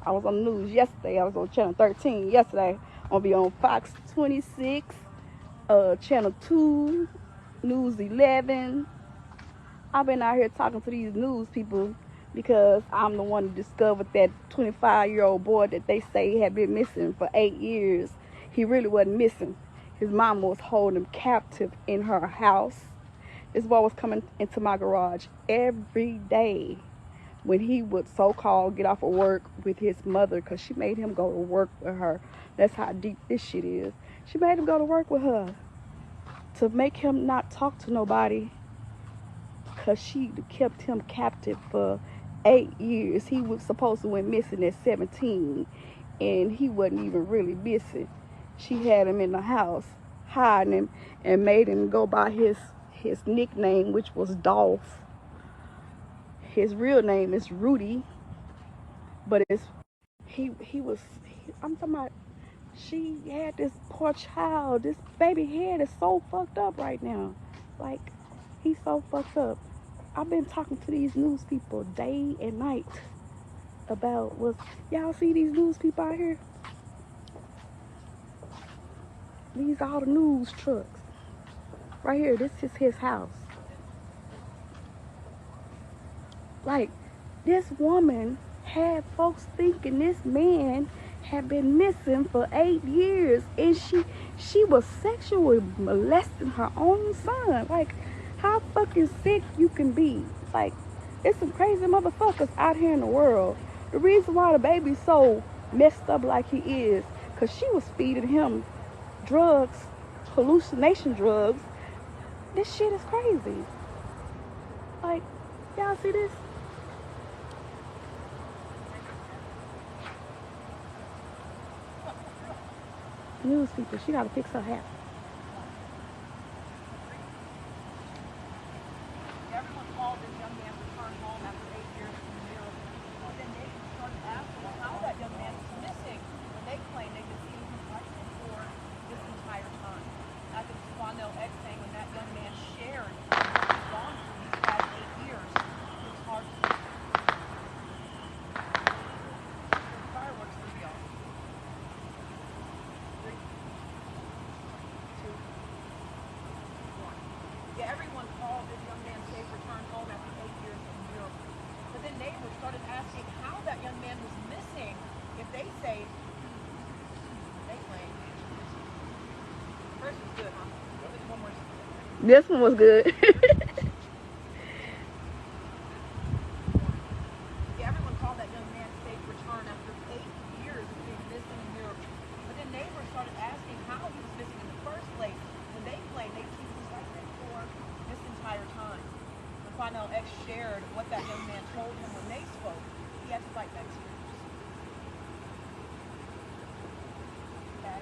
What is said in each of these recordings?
I was on the news yesterday. I was on channel 13 yesterday. I'm gonna be on Fox 26, channel 2, News 11. I've been out here talking to these news people because I'm the one who discovered that 25-year-old boy that they say had been missing for 8 years. He really wasn't missing. His mama was holding him captive in her house. This boy was coming into my garage every day when he would so-called get off of work with his mother, because she made him go to work with her. That's how deep this shit is. She made him go to work with her to make him not talk to nobody, because she kept him captive for 8 years. He was supposed to went missing at 17, and he wasn't even really missing. She had him in the house, hiding him, and made him go by his nickname, which was Dolph. His real name is Rudy, but I'm talking about, she had this poor child. This baby head is so fucked up right now. Like, he's so fucked up. I've been talking to these news people day and night about y'all see these news people out here? These all the news trucks. Right here, this is his house. Like, this woman had folks thinking this man had been missing for 8 years, and she was sexually molesting her own son. Like, how fucking sick you can be. Like, there's some crazy motherfuckers out here in the world. The reason why the baby's so messed up like he is, because she was feeding him drugs, hallucination drugs. This shit is crazy. Like, y'all see this? News people, she gotta fix her hair. Everyone called this young man returned home after 8 years from the jail. Well, then they started asking how that young man was missing when they claimed they've been seeing him pregnant for this entire time. After Swanell X saying when that young man shared what he's gone through these past 8 years, it was hard to see. Fireworks for y'all. 3, 2, 1. Yeah, everyone called this young man safe returned home after 8 years in Europe. But then neighbors started asking how that young man was missing if they say they claim. First was good, huh? One more. This one was good. Yeah, everyone called that young man safe return after 8 years of being missing in Europe. But then neighbors started asking how he was missing in the first place when they claimed they he was pregnant for this entire time. When Swanell X shared what that young man told him when they spoke, he had to fight back tears. Okay.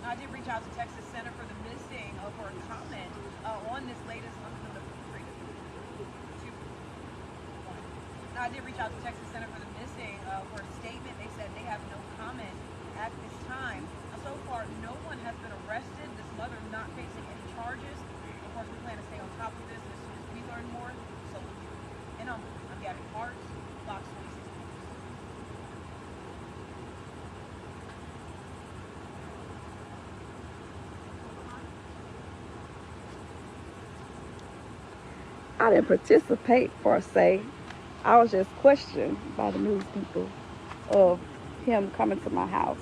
I did reach out to Texas Center for the Missing for a comment on this latest. I did reach out to Texas Center for the Missing for a statement. They said they have no comment at this time. So far, no one has been arrested. This mother not facing any charges. Of course, we plan to stay on top of this as soon as we learn more. So, and I'm Gabby Hart, Fox 26. I didn't participate per se. I was just questioned by the news people of him coming to my house.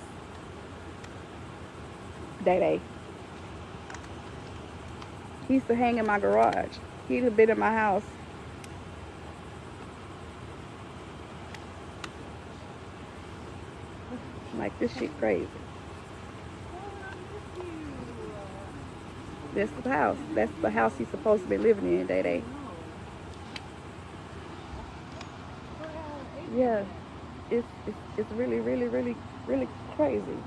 Day. He used to hang in my garage. He'd have been in my house. Like, this shit crazy. That's the house. That's the house he's supposed to be living in, Day. Yeah, it's really, really, really, really crazy.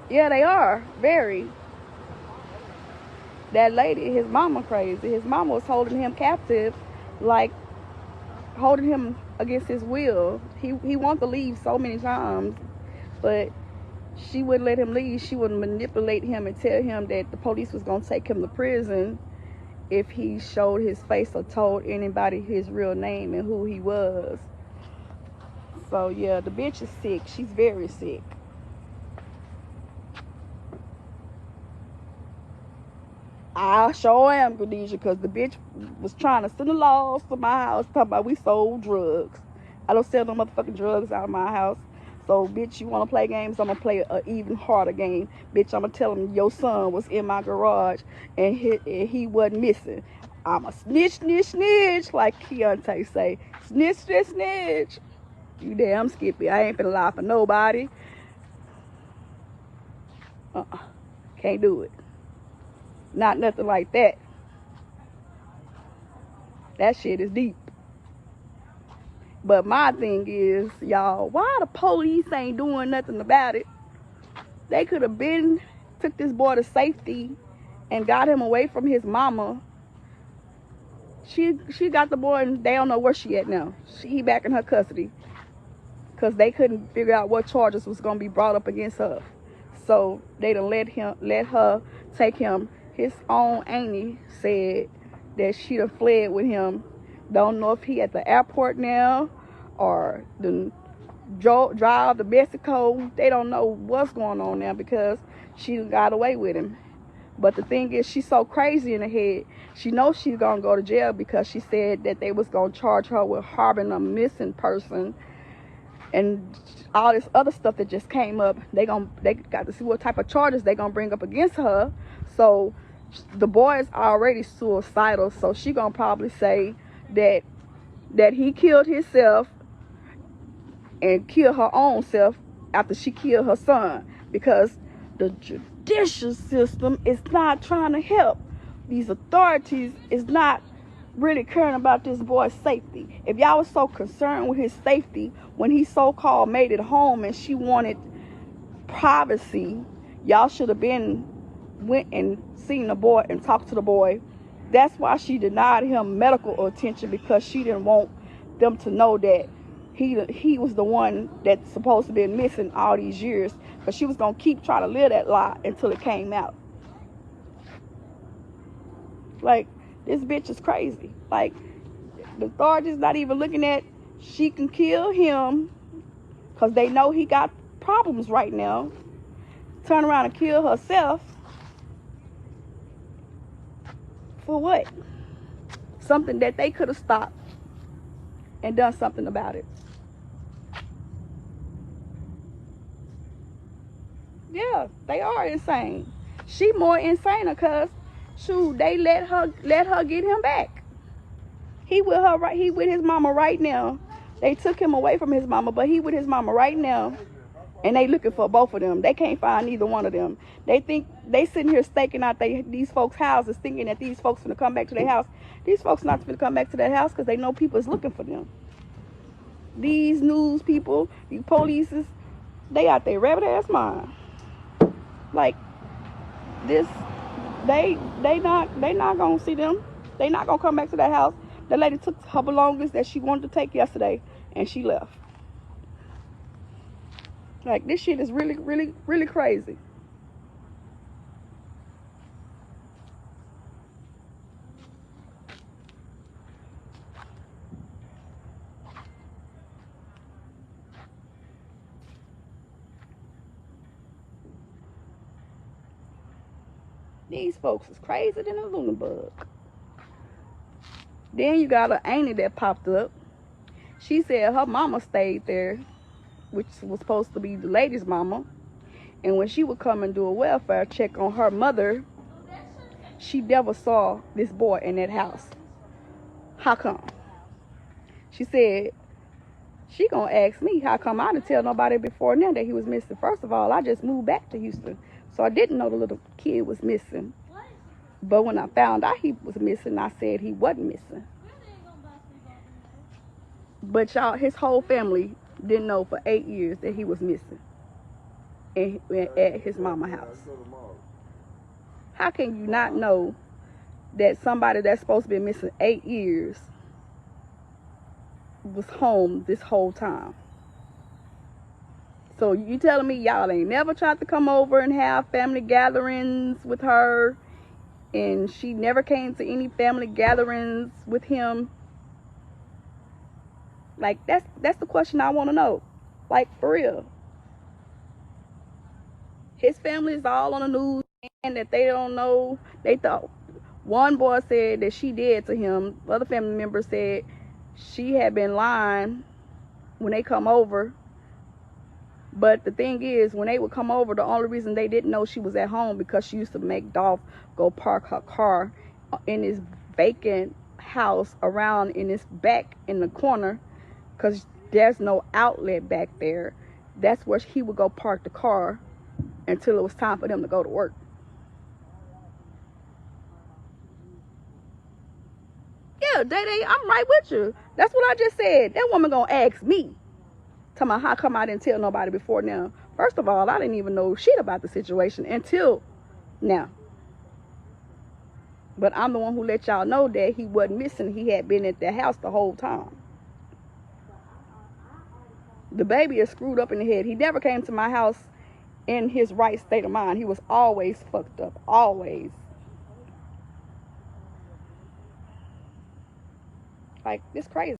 Yeah, they are very. That lady, his mama crazy. His mama was holding him captive, like holding him against his will. He wanted to leave so many times, but she wouldn't let him leave. She would manipulate him and tell him that the police was going to take him to prison if he showed his face or told anybody his real name and who he was. So yeah, the bitch is sick. She's very sick. I sure am, Khadijah, because the bitch was trying to send the laws to my house talking about we sold drugs. I don't sell no motherfucking drugs out of my house. So, bitch, you want to play games? I'm going to play an even harder game. Bitch, I'm going to tell him your son was in my garage and he wasn't missing. I'm a snitch, snitch, snitch, like Keontae say. Snitch, snitch, snitch. You damn Skippy. I ain't finna lie for nobody. Can't do it. Not nothing like that. That shit is deep. But my thing is, y'all, why the police ain't doing nothing about it? They could have been took this boy to safety and got him away from his mama. She got the boy and they don't know where she at now. He back in her custody because they couldn't figure out what charges was gonna be brought up against her. So they done let her take him. His own auntie said that she done fled with him. Don't know if he at the airport now or the drive to Mexico. They don't know what's going on now because she got away with him. But the thing is, she's so crazy in the head. She knows she's gonna go to jail because she said that they was gonna charge her with harboring a missing person and all this other stuff that just came up. They got to see what type of charges they gonna bring up against her. So the boy is already suicidal, so she gonna probably say that he killed himself and killed her own self after she killed her son, because the judicial system is not trying to help. These authorities is not really caring about this boy's safety. If y'all was so concerned with his safety when he so-called made it home and she wanted privacy, y'all should have went and seen the boy and talked to the boy. That's why she denied him medical attention, because she didn't want them to know that he was the one that's supposed to be missing all these years, because she was going to keep trying to live that lie until it came out. Like, this bitch is crazy. Like, the authorities not even looking at she can kill him because they know he got problems right now. Turn around and kill herself. For what? Something that they could have stopped and done something about it. Yeah, they are insane. She more insane because, shoot, they let her get him back. He with his mama right now. They took him away from his mama, but he with his mama right now. And they looking for both of them. They can't find neither one of them. They think they sitting here staking out these folks' houses, thinking that these folks gonna come back to their house. These folks not gonna come back to their house because they know people is looking for them. These news people, these polices, they out there rabbit ass mind. Like this, they not gonna see them. They not gonna come back to that house. The lady took her belongings that she wanted to take yesterday, and she left. Like, this shit is really, really, really crazy. These folks is crazier than a lunar bug. Then you got an auntie that popped up. She said her mama stayed there, which was supposed to be the lady's mama. And when she would come and do a welfare check on her mother, she never saw this boy in that house. How come? She said she gonna ask me how come I didn't tell nobody before now that he was missing. First of all, I just moved back to Houston, so I didn't know the little kid was missing. But when I found out he was missing, I said he wasn't missing. But y'all, his whole family didn't know for 8 years that he was missing at his mama's house. How can you not know that somebody that's supposed to be missing 8 years was home this whole time? So you telling me y'all ain't never tried to come over and have family gatherings with her, and she never came to any family gatherings with him? Like, that's the question I want to know. Like, for real. His family is all on the news and that they don't know. They thought one boy said that she did to him. The other family member said she had been lying when they come over. But the thing is, when they would come over, the only reason they didn't know she was at home because she used to make Dolph go park her car in this vacant house around in this back in the corner, because there's no outlet back there. That's where he would go park the car until it was time for them to go to work. Yeah, Day, I'm right with you. That's what I just said. That woman gonna ask me, tell me how come I didn't tell nobody before now. First of all, I didn't even know shit about the situation until now. But I'm the one who let y'all know that he wasn't missing. He had been at the house the whole time. The baby is screwed up in the head. He never came to my house in his right state of mind. He was always fucked up. Always. Like, it's crazy.